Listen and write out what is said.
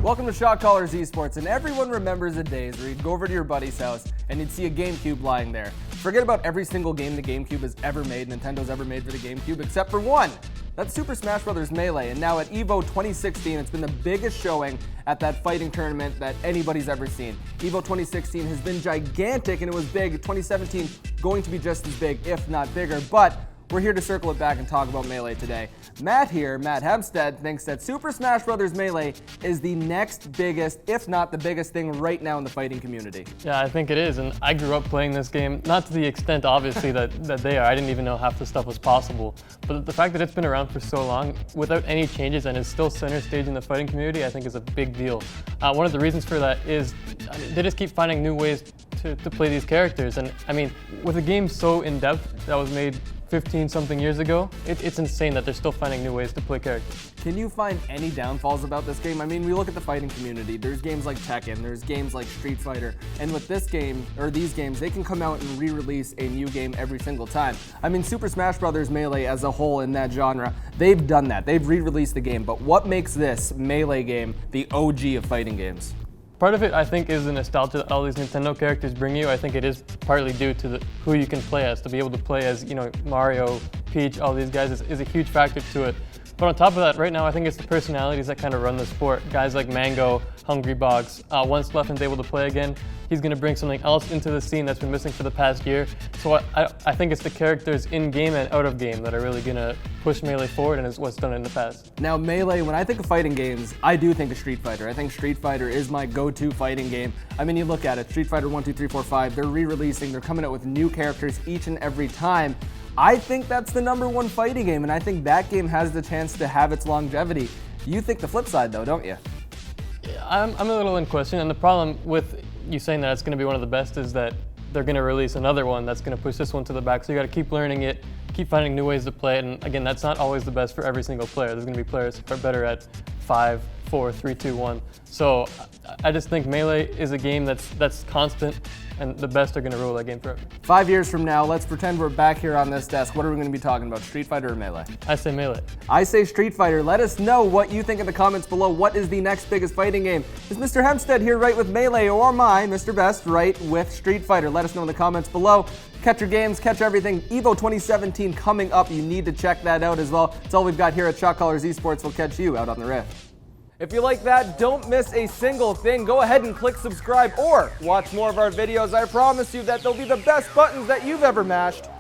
Welcome to Shot Callers eSports, and everyone remembers the days where you'd go over to your buddy's house and you'd see a GameCube lying there. Forget about every single game the GameCube has ever made, Nintendo's ever made for the GameCube, except for one. That's Super Smash Bros. Melee, and now at EVO 2016, it's been the biggest showing at that fighting tournament that anybody's ever seen. EVO 2016 has been gigantic, and it was big. 2017 going to be just as big, if not bigger, but we're here to circle it back and talk about Melee today. Matt here, Matt Hempstead, thinks that Super Smash Bros. Melee is the next biggest, if not the biggest thing right now in the fighting community. Yeah, I think it is, and I grew up playing this game, not to the extent, obviously, that they are. I didn't even know half the stuff was possible. But the fact that it's been around for so long, without any changes, and is still center stage in the fighting community, I think is a big deal. One of the reasons for that is they just keep finding new ways to play these characters. And I mean, with a game so in-depth that was made 15-something years ago, it's insane that they're still finding new ways to play characters. Can you find any downfalls about this game? I mean, we look at the fighting community. There's games like Tekken, there's games like Street Fighter, and with this game, or these games, they can come out and re-release a new game every single time. I mean, Super Smash Bros. Melee as a whole in that genre, they've done that. They've re-released the game, but what makes this Melee game the OG of fighting games? Part of it, I think, is the nostalgia that all these Nintendo characters bring you. I think it is partly due to who you can play as. To be able to play as, Mario, Peach, all these guys is a huge factor to it. But on top of that, right now, I think it's the personalities that kind of run the sport. Guys like Mango, Hungry Box. Once Leffen's able to play again, he's going to bring something else into the scene that's been missing for the past year. So I think it's the characters in-game and out of game that are really going to push Melee forward, and is what's done in the past. Now, Melee, when I think of fighting games, I do think of Street Fighter. I think Street Fighter is my go-to fighting game. I mean, you look at it, Street Fighter 1, 2, 3, 4, 5, they're re-releasing, they're coming out with new characters each and every time. I think that's the #1 fighting game, and I think that game has the chance to have its longevity. You think the flip side, though, don't you? I'm a little in question, and the problem with you saying that it's going to be one of the best is that they're going to release another one that's going to push this one to the back. So you got to keep learning it, keep finding new ways to play it, and again, that's not always the best for every single player. There's going to be players who are better at 5, 4, 3, 2, 1. So I just think Melee is a game that's constant, and the best are going to rule that game forever. 5 years from now, let's pretend we're back here on this desk. What are we going to be talking about, Street Fighter or Melee? I say Melee. I say Street Fighter. Let us know what you think in the comments below. What is the next biggest fighting game? Is Mr. Hempstead here right with Melee, or am I, Mr. Best, right with Street Fighter? Let us know in the comments below. Catch your games, catch everything. EVO 2017 coming up. You need to check that out as well. That's all we've got here at Shot Callers eSports. We'll catch you out on the rift. If you like that, don't miss a single thing. Go ahead and click subscribe or watch more of our videos. I promise you that they'll be the best buttons that you've ever mashed.